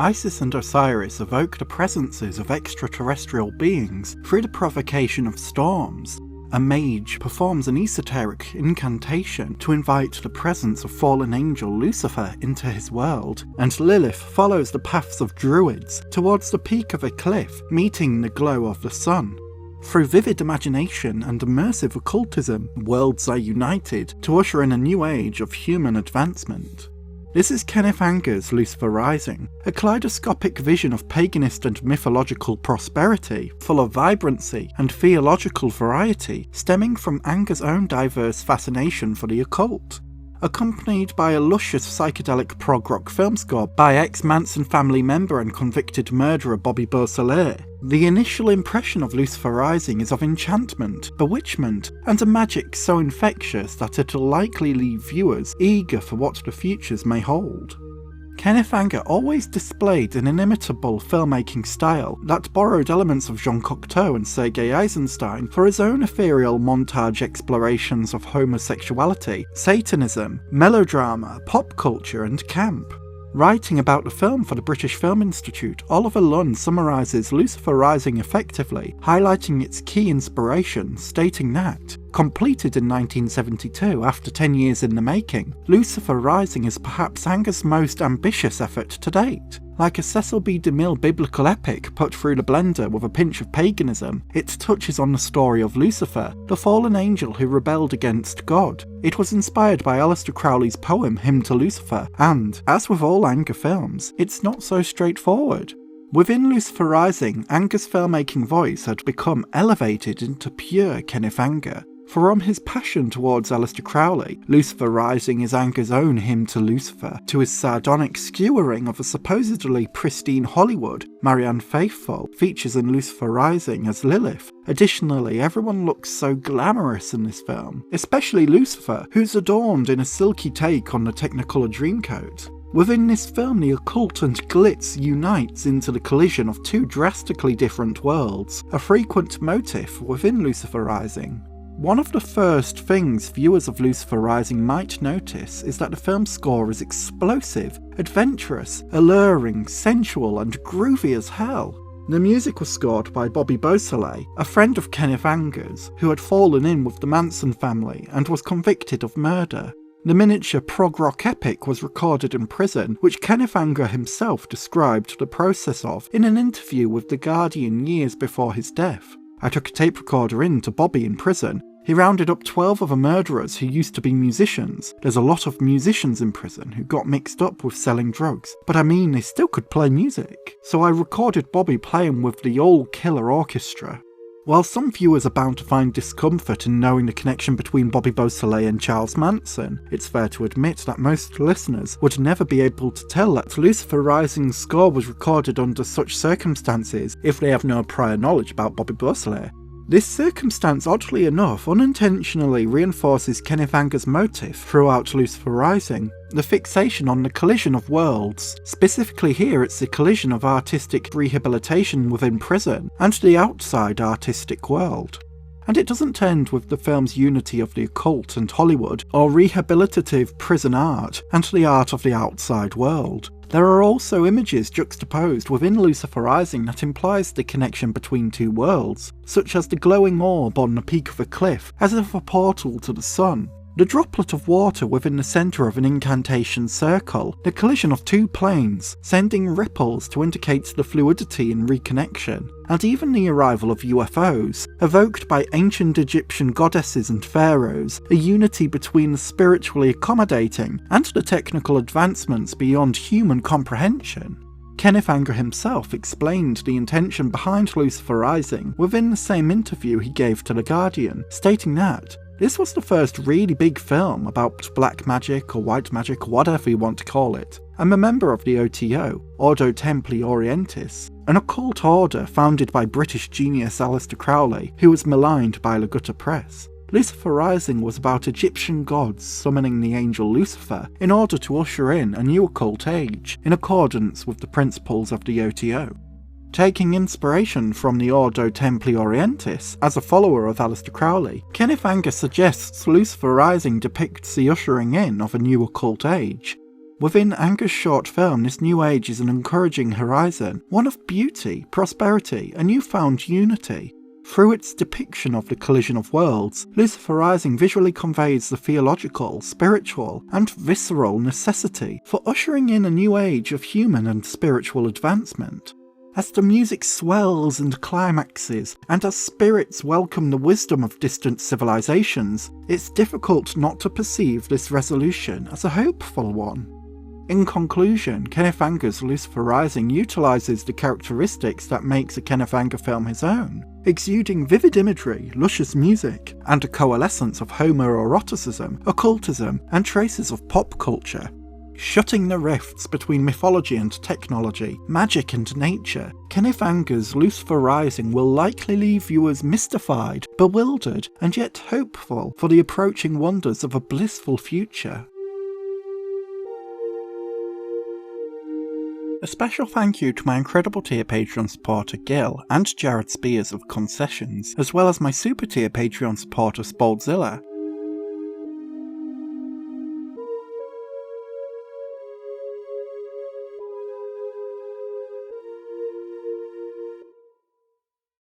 Isis and Osiris evoke the presences of extraterrestrial beings through the provocation of storms. A mage performs an esoteric incantation to invite the presence of fallen angel Lucifer into his world, and Lilith follows the paths of druids towards the peak of a cliff, meeting the glow of the sun. Through vivid imagination and immersive occultism, worlds are united to usher in a new age of human advancement. This is Kenneth Anger's Lucifer Rising, a kaleidoscopic vision of paganist and mythological prosperity, full of vibrancy and theological variety, stemming from Anger's own diverse fascination for the occult. Accompanied by a luscious psychedelic prog rock film score by ex-Manson family member and convicted murderer Bobby Beausoleil, the initial impression of Lucifer Rising is of enchantment, bewitchment, and a magic so infectious that it'll likely leave viewers eager for what the futures may hold. Kenneth Anger always displayed an inimitable filmmaking style that borrowed elements of Jean Cocteau and Sergei Eisenstein for his own ethereal montage explorations of homosexuality, Satanism, melodrama, pop culture, and camp. Writing about the film for the British Film Institute, Oliver Lunn summarises Lucifer Rising effectively, highlighting its key inspiration, stating that, completed in 1972 after 10 years in the making, Lucifer Rising is perhaps Anger's most ambitious effort to date. Like a Cecil B. DeMille biblical epic put through the blender with a pinch of paganism, it touches on the story of Lucifer, the fallen angel who rebelled against God. It was inspired by Aleister Crowley's poem Hymn to Lucifer, and, as with all Anger films, it's not so straightforward. Within Lucifer Rising, Anger's filmmaking voice had become elevated into pure Kenneth Anger. From his passion towards Aleister Crowley, Lucifer Rising is Anger's own hymn to Lucifer, to his sardonic skewering of a supposedly pristine Hollywood. Marianne Faithfull features in Lucifer Rising as Lilith. Additionally, everyone looks so glamorous in this film, especially Lucifer, who's adorned in a silky take on the Technicolor Dreamcoat. Within this film, the occult and glitz unites into the collision of two drastically different worlds, a frequent motif within Lucifer Rising. One of the first things viewers of Lucifer Rising might notice is that the film's score is explosive, adventurous, alluring, sensual, and groovy as hell. The music was scored by Bobby Beausoleil, a friend of Kenneth Anger's, who had fallen in with the Manson family and was convicted of murder. The miniature prog rock epic was recorded in prison, which Kenneth Anger himself described the process of in an interview with The Guardian years before his death. I took a tape recorder in to Bobby in prison. He rounded up 12 other murderers who used to be musicians. There's a lot of musicians in prison who got mixed up with selling drugs, but I mean they still could play music. So I recorded Bobby playing with the old killer orchestra. While some viewers are bound to find discomfort in knowing the connection between Bobby Beausoleil and Charles Manson, it's fair to admit that most listeners would never be able to tell that Lucifer Rising's score was recorded under such circumstances if they have no prior knowledge about Bobby Beausoleil. This circumstance, oddly enough, unintentionally reinforces Kenneth Anger's motif throughout Lucifer Rising, the fixation on the collision of worlds. Specifically here, it's the collision of artistic rehabilitation within prison and the outside artistic world. And it doesn't end with the film's unity of the occult and Hollywood, or rehabilitative prison art and the art of the outside world. There are also images juxtaposed within Lucifer Rising that implies the connection between two worlds, such as the glowing orb on the peak of a cliff, as if a portal to the sun, the droplet of water within the centre of an incantation circle, the collision of two planes, sending ripples to indicate the fluidity and reconnection, and even the arrival of UFOs, evoked by ancient Egyptian goddesses and pharaohs, a unity between the spiritually accommodating and the technical advancements beyond human comprehension. Kenneth Anger himself explained the intention behind Lucifer Rising within the same interview he gave to The Guardian, stating that this was the first really big film about black magic or white magic or whatever you want to call it. I'm a member of the OTO, Ordo Templi Orientis, an occult order founded by British genius Aleister Crowley, who was maligned by La Gutta Press. Lucifer Rising was about Egyptian gods summoning the angel Lucifer in order to usher in a new occult age, in accordance with the principles of the OTO. Taking inspiration from the Ordo Templi Orientis, as a follower of Aleister Crowley, Kenneth Anger suggests Lucifer Rising depicts the ushering in of a new occult age. Within Anger's short film, this new age is an encouraging horizon, one of beauty, prosperity, and newfound unity. Through its depiction of the collision of worlds, Lucifer Rising visually conveys the theological, spiritual, and visceral necessity for ushering in a new age of human and spiritual advancement. As the music swells and climaxes, and as spirits welcome the wisdom of distant civilizations, it's difficult not to perceive this resolution as a hopeful one. In conclusion, Kenneth Anger's Lucifer Rising utilises the characteristics that makes a Kenneth Anger film his own, exuding vivid imagery, luscious music, and a coalescence of homoeroticism, occultism, and traces of pop culture. Shutting the rifts between mythology and technology, magic and nature, Kenneth Anger's Lucifer Rising will likely leave viewers mystified, bewildered, and yet hopeful for the approaching wonders of a blissful future. A special thank you to my incredible tier Patreon supporter Gil and Jared Spears of Concessions, as well as my super tier Patreon supporter Spoldzilla.